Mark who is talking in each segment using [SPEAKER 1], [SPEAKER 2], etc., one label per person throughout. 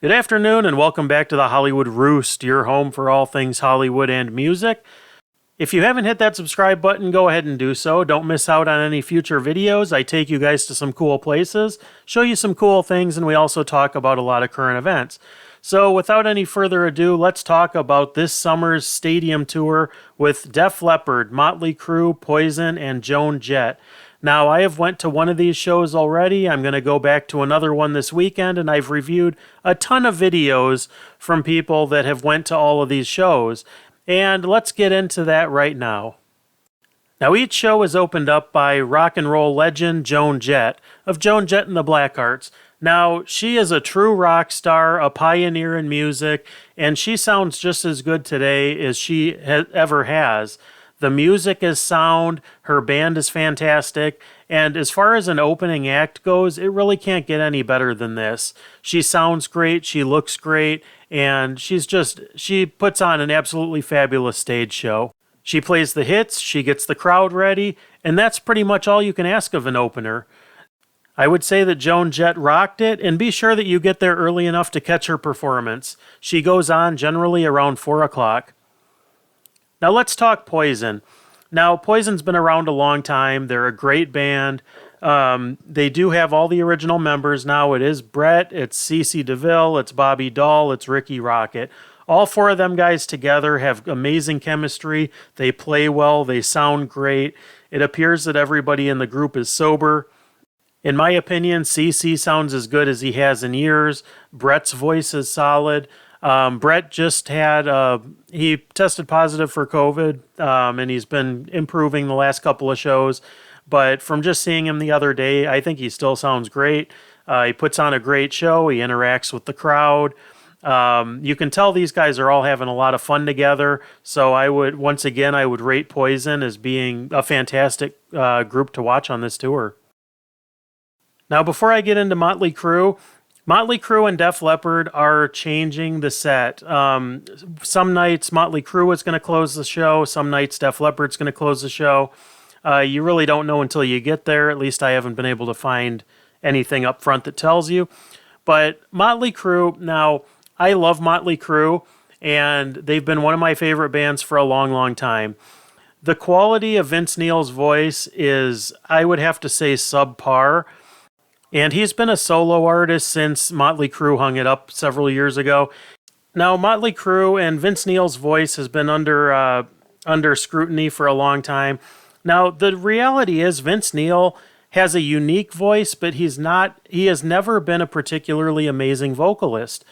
[SPEAKER 1] Good afternoon and welcome back to the Hollywood Roost, your home for all things Hollywood and music. If you haven't hit that subscribe button, go ahead and do so. Don't miss out on any future videos. I take you guys to some cool places, show you some cool things, and we also talk about a lot of current events. So without any further ado, let's talk about this summer's stadium tour with Def Leppard, Motley Crue, Poison, and Joan Jett. Now, I have went to one of these shows already. I'm going to go back to another one this weekend, and I've reviewed a ton of videos from people that have went to all of these shows. And let's get into that right now. Now, each show is opened up by rock and roll legend Joan Jett of Joan Jett and the Blackhearts. Now, she is a true rock star, a pioneer in music, and she sounds just as good today as she ever has. The music is sound, her band is fantastic, and as far as an opening act goes, it really can't get any better than this. She sounds great, she looks great, and she puts on an absolutely fabulous stage show. She plays the hits, she gets the crowd ready, and that's pretty much all you can ask of an opener. I would say that Joan Jett rocked it, and be sure that you get there early enough to catch her performance. She goes on generally around 4 o'clock. Now let's talk Poison. Now, Poison's been around a long time. They're a great band. They do have all the original members now. It is Brett, it's CeCe DeVille, it's Bobby Dahl, it's Ricky Rocket. All four of them guys together have amazing chemistry. They play well. They sound great. It appears that everybody in the group is sober. In my opinion, CeCe sounds as good as he has in years. Brett's voice is solid. Brett just he tested positive for COVID, and he's been improving the last couple of shows. But from just seeing him the other day, I think he still sounds great. He puts on a great show. He interacts with the crowd. You can tell these guys are all having a lot of fun together. So I would rate Poison as being a fantastic group to watch on this tour. Now, before I get into Motley Crue and Def Leppard are changing the set. Some nights Motley Crue is going to close the show. Some nights Def Leppard's going to close the show. You really don't know until you get there. At least I haven't been able to find anything up front that tells you. But Motley Crue, now, I love Motley Crue, and they've been one of my favorite bands for a long, long time. The quality of Vince Neil's voice is, I would have to say, subpar. And he's been a solo artist since Motley Crue hung it up several years ago. Now, Motley Crue and Vince Neil's voice has been under scrutiny for a long time. Now, the reality is Vince Neil has a unique voice, but he has never been a particularly amazing vocalist.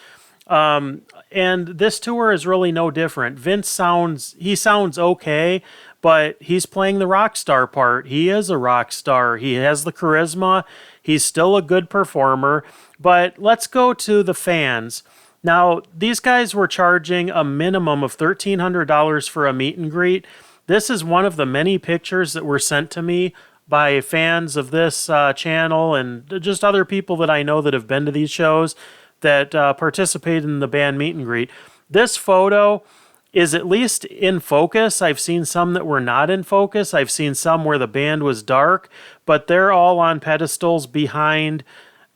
[SPEAKER 1] And this tour is really no different. Vince sounds okay, but he's playing the rock star part. He is a rock star. He has the charisma. He's still a good performer. But let's go to the fans. Now, these guys were charging a minimum of $1,300 for a meet and greet. This is one of the many pictures that were sent to me by fans of this channel and just other people that I know that have been to these shows that participated in the band meet and greet. This photo is at least in focus. I've seen some that were not in focus. I've seen some where the band was dark, but they're all on pedestals behind.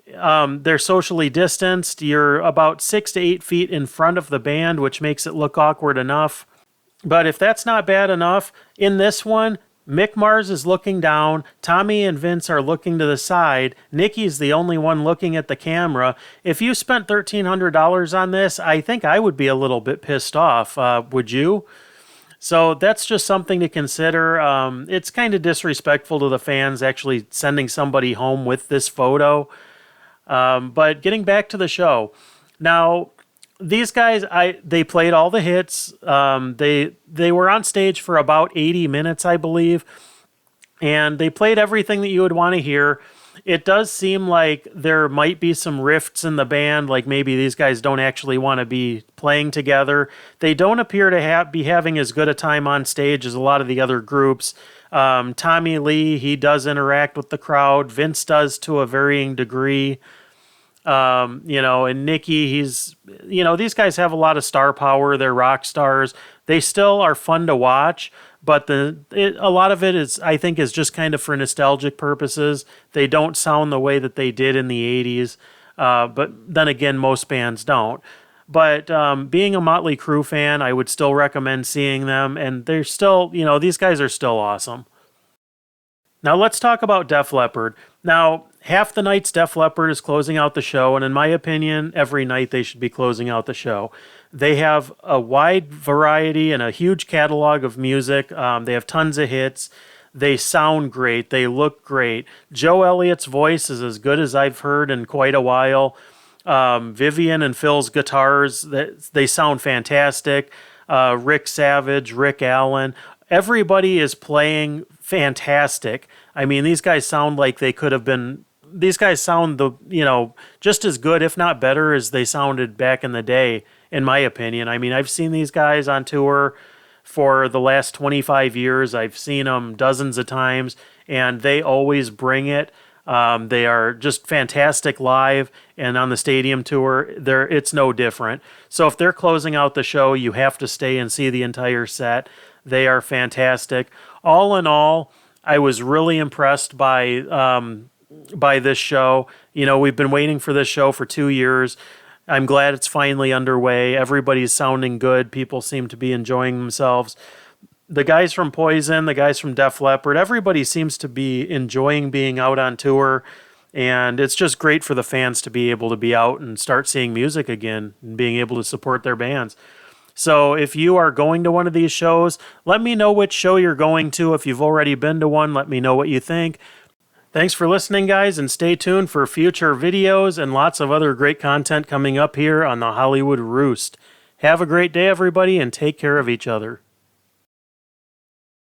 [SPEAKER 1] They're socially distanced. You're about 6 to 8 feet in front of the band, which makes it look awkward enough. But if that's not bad enough, in this one, Mick Mars is looking down, Tommy and Vince are looking to the side, Nikki's the only one looking at the camera. If you spent $1,300 on this, I think I would be a little bit pissed off. Would you? So that's just something to consider. It's kind of disrespectful to the fans actually sending somebody home with this photo. But getting back to the show. Now, these guys, they played all the hits. They were on stage for about 80 minutes, I believe, and they played everything that you would want to hear. It does seem like there might be some rifts in the band, like maybe these guys don't actually want to be playing together. They don't appear to be having as good a time on stage as a lot of the other groups. Tommy Lee, he does interact with the crowd. Vince does to a varying degree. And Nikki, these guys have a lot of star power. They're rock stars. They still are fun to watch, but a lot of it is just kind of for nostalgic purposes. They don't sound the way that they did in the 80s. but then again, most bands don't. But being a Motley Crue fan, I would still recommend seeing them, and they're still, these guys are still awesome. Now let's talk about Def Leppard. Now, half the nights Def Leppard is closing out the show, and in my opinion, every night they should be closing out the show. They have a wide variety and a huge catalog of music. They have tons of hits. They sound great. They look great. Joe Elliott's voice is as good as I've heard in quite a while. Vivian and Phil's guitars, they sound fantastic. Rick Savage, Rick Allen, everybody is playing fantastic. I mean, these guys sound like they could have been, these guys sound just as good, if not better, as they sounded back in the day, in my opinion. I mean, I've seen these guys on tour for the last 25 years. I've seen them dozens of times, and they always bring it. They are just fantastic live, and on the stadium tour, it's no different. So if they're closing out the show, you have to stay and see the entire set. They are fantastic. All in all, I was really impressed by this show. We've been waiting for this show for 2 years. I'm glad it's finally underway. Everybody's sounding good. People seem to be enjoying themselves. The guys from Poison, the guys from Def Leppard, everybody seems to be enjoying being out on tour, and it's just great for the fans to be able to be out and start seeing music again and being able to support their bands. So if you are going to one of these shows, let me know which show you're going to. If you've already been to one, let me know what you think. Thanks for listening, guys, and stay tuned for future videos and lots of other great content coming up here on the Hollywood Roost. Have a great day, everybody, and take care of each other.